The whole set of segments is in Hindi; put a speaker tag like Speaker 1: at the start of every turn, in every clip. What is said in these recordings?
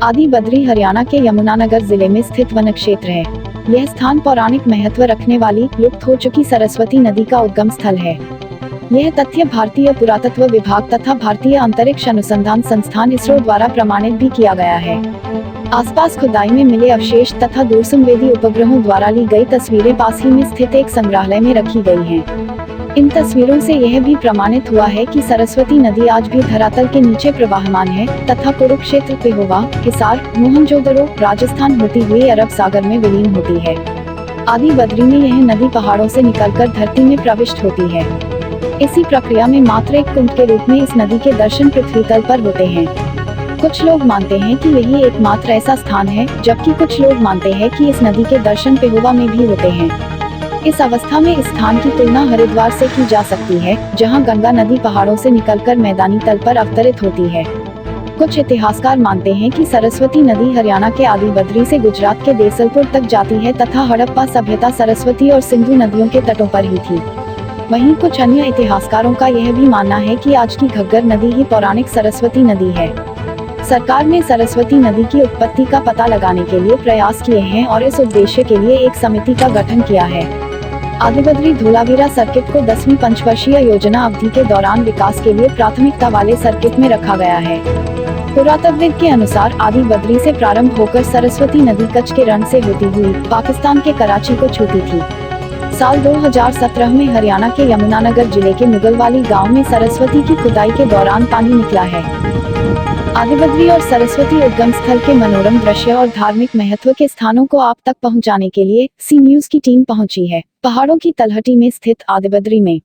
Speaker 1: आदि बद्री हरियाणा के यमुनानगर जिले में स्थित वन क्षेत्र है। यह स्थान पौराणिक महत्व रखने वाली लुप्त हो चुकी सरस्वती नदी का उद्गम स्थल है। यह तथ्य भारतीय पुरातत्व विभाग तथा भारतीय अंतरिक्ष अनुसंधान संस्थान इसरो द्वारा प्रमाणित भी किया गया है। आसपास खुदाई में मिले अवशेष तथा दूरसंवेदी उपग्रहों द्वारा ली गई तस्वीरें पास ही में स्थित एक संग्रहालय में रखी गई हैं। इन तस्वीरों से यह भी प्रमाणित हुआ है कि सरस्वती नदी आज भी धरातल के नीचे प्रवाहमान है तथा कुरुक्षेत्र, पेहोवा, हिसार, मोहनजोदड़ो, राजस्थान होती हुई अरब सागर में विलीन होती है। आदि बद्री में यह नदी पहाड़ों से निकलकर धरती में प्रविष्ट होती है। इसी प्रक्रिया में मात्र एक कुंड के रूप में इस नदी के दर्शन पृथ्वी तल पर होते हैं। कुछ लोग मानते हैं कि यही एकमात्र ऐसा स्थान है, जबकि कुछ लोग मानते हैं कि इस नदी के दर्शन पेहोवा में भी होते हैं। इस अवस्था में इस स्थान की तुलना हरिद्वार से की जा सकती है, जहां गंगा नदी पहाड़ों से निकलकर मैदानी तल पर अवतरित होती है। कुछ इतिहासकार मानते हैं कि सरस्वती नदी हरियाणा के आदि बद्री से गुजरात के देसलपुर तक जाती है तथा हड़प्पा सभ्यता सरस्वती और सिंधु नदियों के तटों पर ही थी। वहीं कुछ अन्य इतिहासकारों का यह भी मानना है कि आज की घग्गर नदी ही पौराणिक सरस्वती नदी है। सरकार ने सरस्वती नदी की उत्पत्ति का पता लगाने के लिए प्रयास किए हैं और इस उद्देश्य के लिए एक समिति का गठन किया है। आदि बद्री धोलावीरा सर्किट को 10वीं पंचवर्षीय योजना अवधि के दौरान विकास के लिए प्राथमिकता वाले सर्किट में रखा गया है। पुरातत्वविद के अनुसार आदि बद्री से प्रारंभ होकर सरस्वती नदी कच्छ के रण से होती हुई पाकिस्तान के कराची को छूती थी। साल 2017 में हरियाणा के यमुनानगर जिले के मुगलवाली गांव में सरस्वती की खुदाई के दौरान पानी निकला है। आदि बद्री और सरस्वती उद्गम स्थल के मनोरम दृश्य और धार्मिक महत्व के स्थानों को आप तक पहुंचाने के लिए सी न्यूज की टीम पहुंची है पहाड़ों की तलहटी में स्थित आदि बद्री में।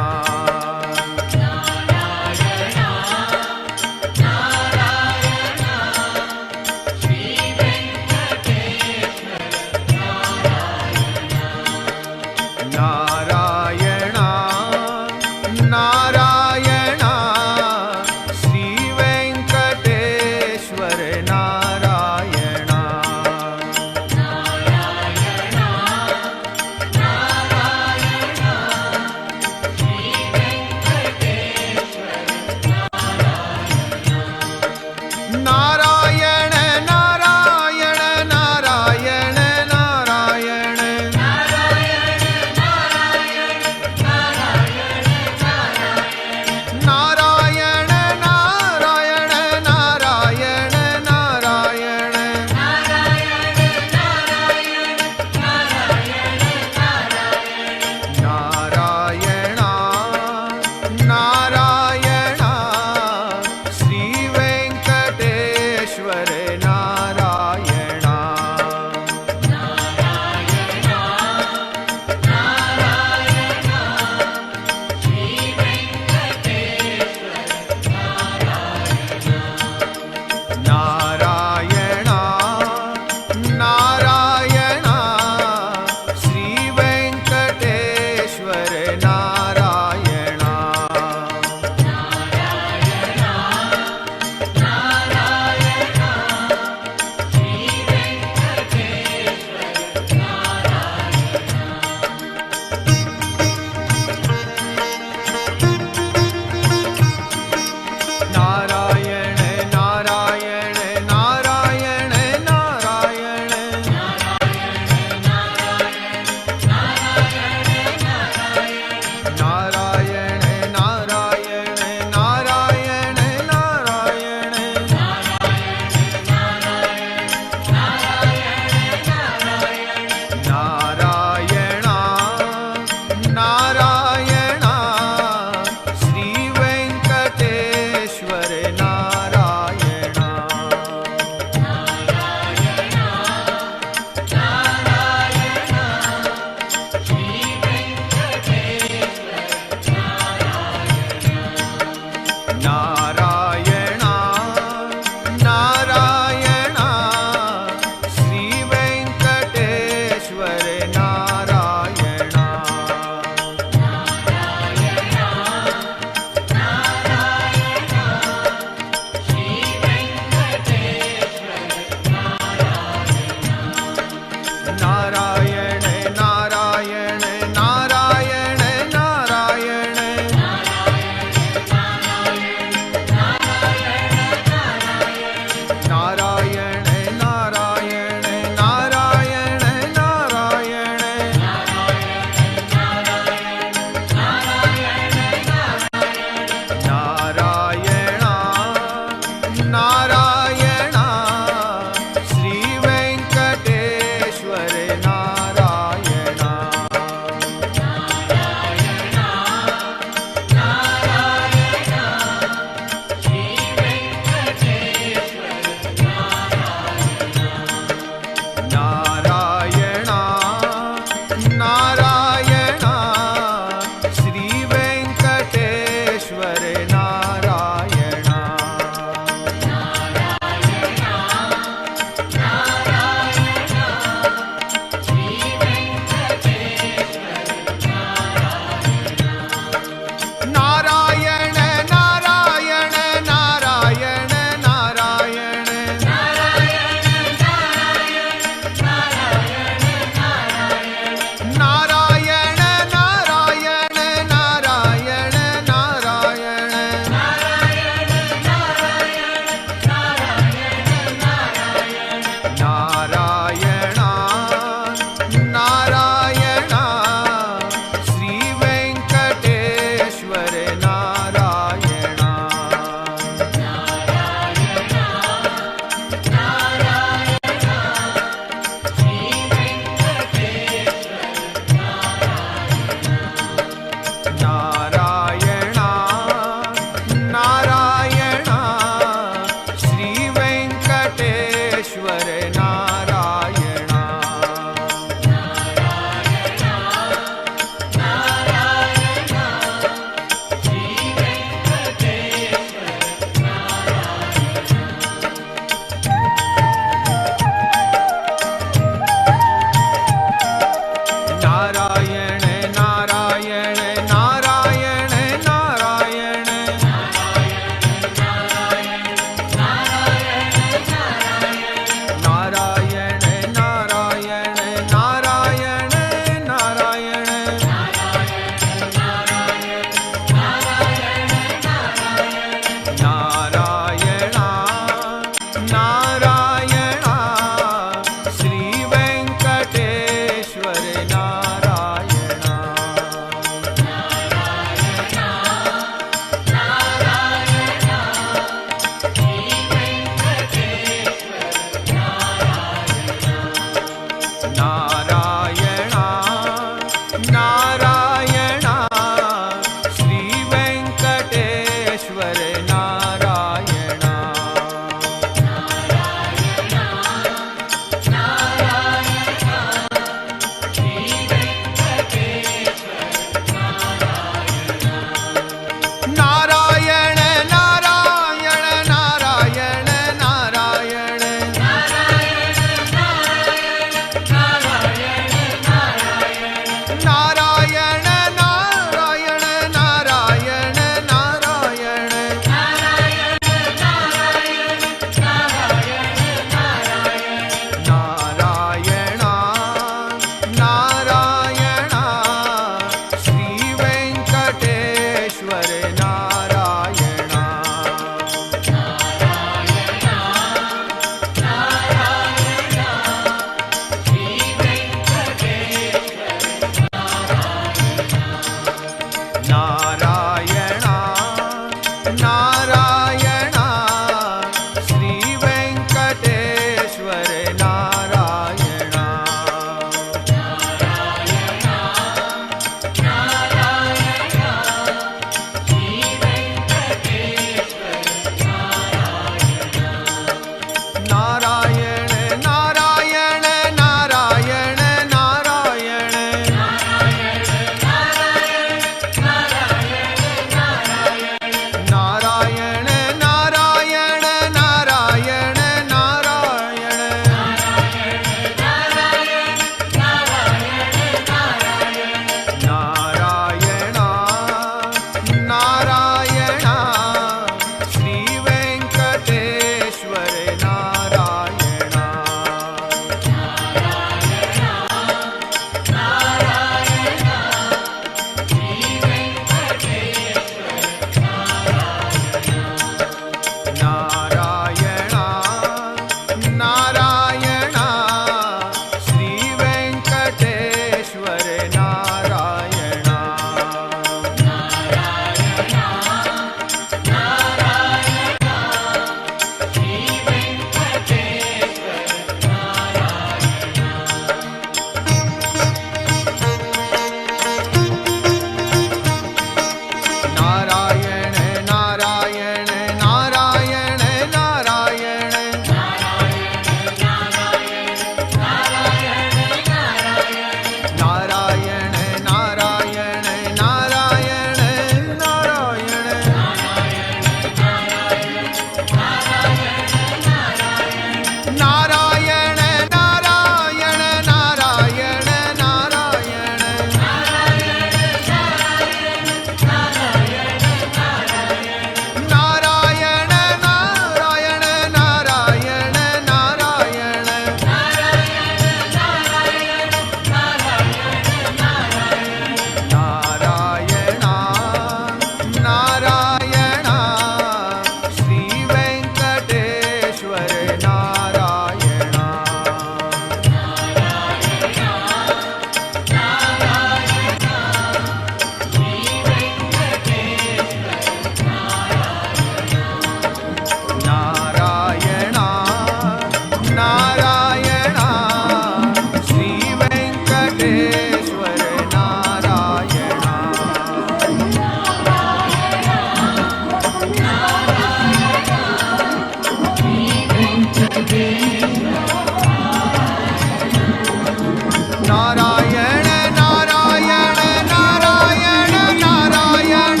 Speaker 2: नारायण नारायण नारायण नारायण नारायण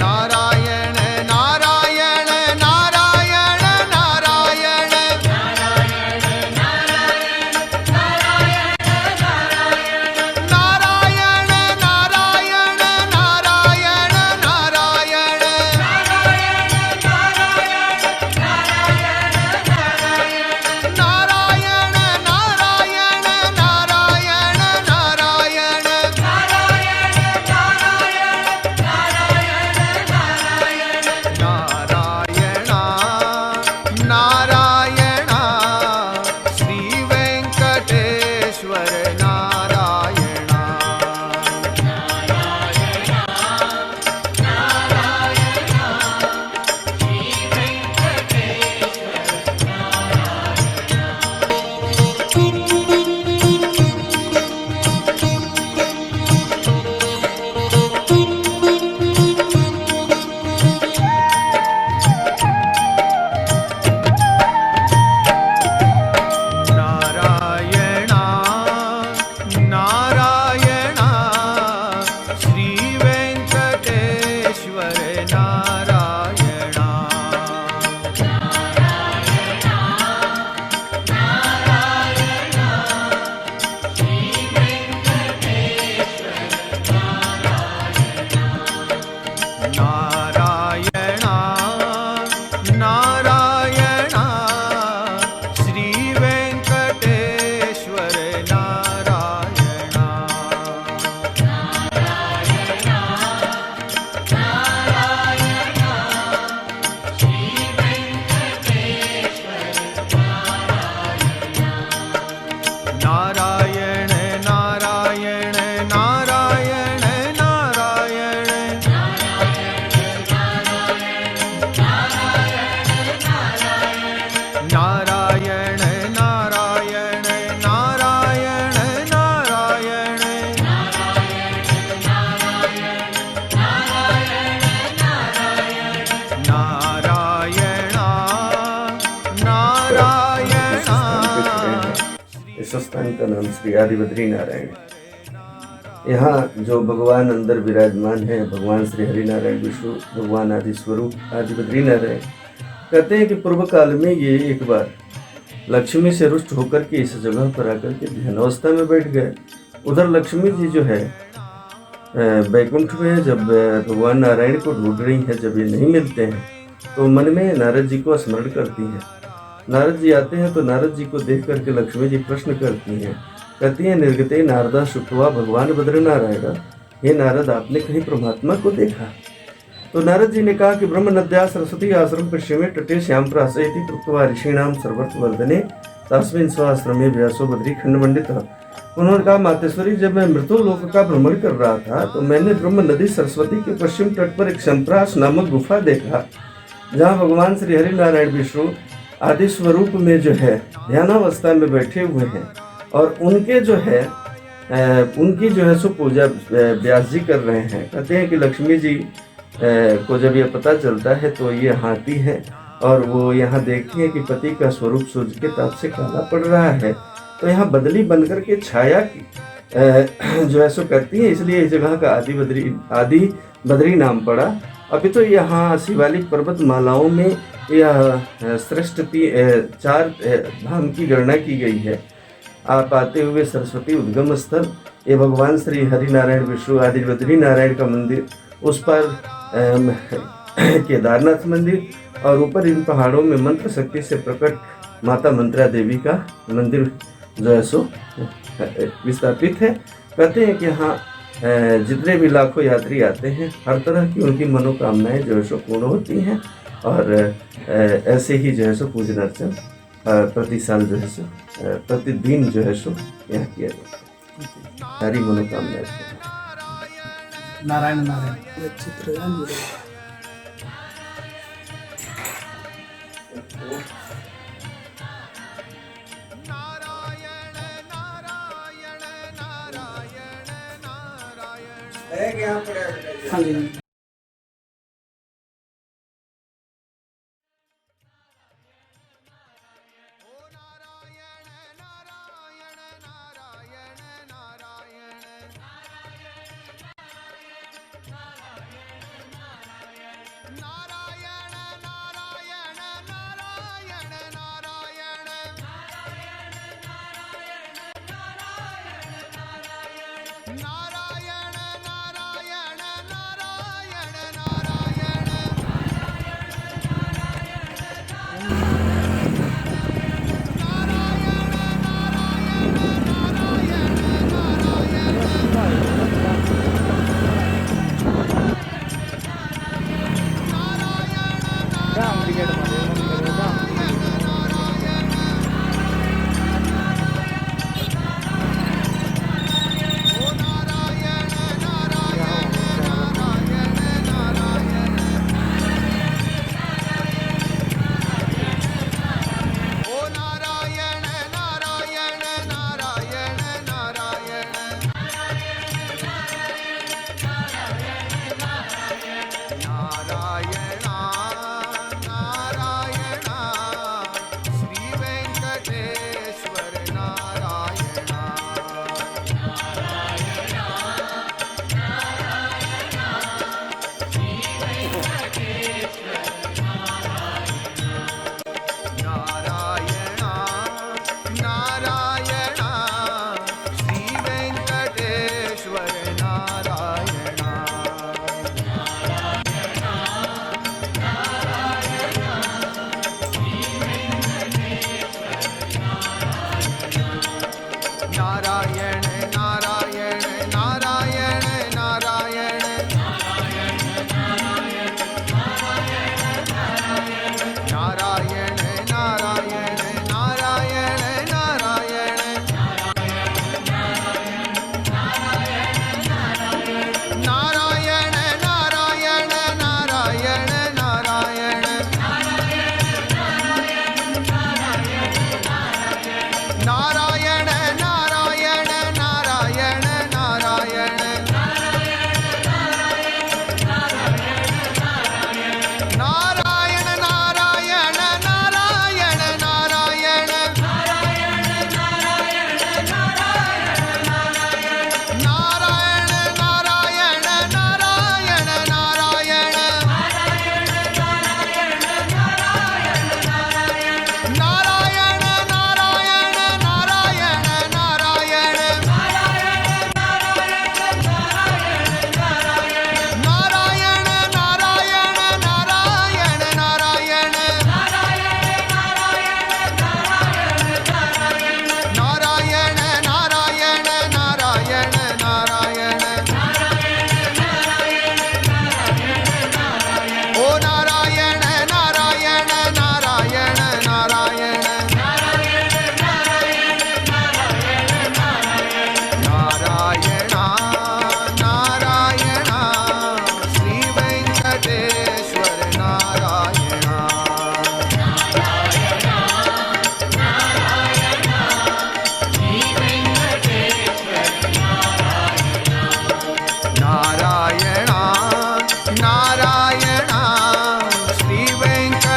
Speaker 2: नारायण नारायण नारायण नारायण नारायण नारायण नारायण नारायण नारायण नारायण नारायण नारायण नारायण श्री वेंकटेश्वर नारायण नारायण नारायण श्री वेंकटेश्वर नारायण नारायण नारायण श्री वेंकटेश्वर नारायण नारायण नारायण नारायण नारायण नारायण नारायण नारायण नारायण नारायण नारायण
Speaker 3: इस स्थान का नाम श्री आदि बद्री नारायण है। यहाँ जो भगवान अंदर विराजमान है, भगवान श्री हरि नारायण विष्णु भगवान आदि स्वरूप आदि बद्री नारायण, कहते हैं कि पूर्व काल में ये एक बार लक्ष्मी से रुष्ट होकर के इस जगह पर आकर के ध्यानावस्था में बैठ गए। उधर लक्ष्मी जी जो है बैकुंठ में जब भगवान नारायण को ढूंढ रही हैं, जब ये नहीं मिलते हैं तो मन में नारद जी को स्मरण करती हैं। नारद जी आते हैं तो नारद जी को देख करके लक्ष्मी जी प्रश्न करती हैं, कहती हैं निर्गते नारदा शुक्वा भगवान भद्र नारायण, हे नारद आपने कहीं परमात्मा को देखा? तो नारद जी ने कहा कि ब्रह्म नद्या सरस्वती आश्रम पश्चिमे तटे श्याम प्रासयति कृत्वा ऋषीणाम सर्वत्र वर्धने तस्मिन् स्वाश्रमे व्यासो बद्री खंड मंडित। उन्होंने कहा मातेश्वरी, जब मैं मृत्यु लोक का भ्रमण कर रहा था तो मैंने ब्रह्म नदी सरस्वती के पश्चिम तट पर एक संप्रास नामक गुफा देखा, जहाँ भगवान श्री हरि नारायण विष्णु आदि स्वरूप में जो है ध्यानावस्था में बैठे हुए हैं और उनके जो है उनकी जो है सो पूजा व्यास जी कर रहे हैं। कहते हैं कि लक्ष्मी जी को जब यह पता चलता है तो ये हाथी है और वो यहाँ देखती है कि पति का स्वरूप सूर्य के ताप से काला पड़ रहा है, तो यहाँ बदली बनकर के छाया की जो है सो करती है, इसलिए इस जगह का आदि बद्री नाम पड़ा। अभी तो यहाँ शिवालिक पर्वत मालाओं में यह श्रेष्ठ 4 धाम की गणना की गई है। आप आते हुए सरस्वती उद्गम स्थल, ये भगवान श्री हरि नारायण विष्णु आदि बद्री नारायण का मंदिर, उस पर केदारनाथ मंदिर और ऊपर इन पहाड़ों में मंत्र शक्ति से प्रकट माता मंत्रा देवी का मंदिर जो है सो विस्थापित है। कहते हैं कि यहाँ जितने भी लाखों यात्री आते हैं, हर तरह की उनकी मनोकामनाएं जो है सो पूर्ण होती हैं और ऐसे ही जो है सो पूजन अर्चन प्रति साल जो है सो प्रतिदिन जो है सो यहाँ किया जाता है। सारी मनोकामनाएं
Speaker 4: नारायण नारायण चित्र हाँ जी।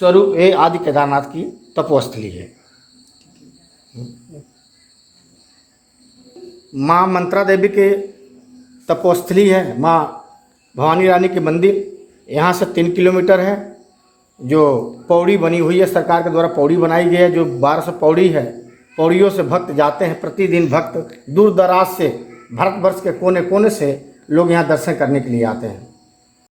Speaker 4: स्वरूप ये आदि केदारनाथ की तपोस्थली है। माँ मंत्रा देवी के तपोस्थली है, माँ भवानी रानी के मंदिर यहाँ से 3 किलोमीटर है। जो पौड़ी बनी हुई है, सरकार के द्वारा पौड़ी बनाई गई है, जो 1200 पौड़ी है, पौड़ियों से भक्त जाते हैं। प्रतिदिन भक्त दूर दराज से, भारतवर्ष के कोने कोने से लोग यहाँ दर्शन करने के लिए आते हैं।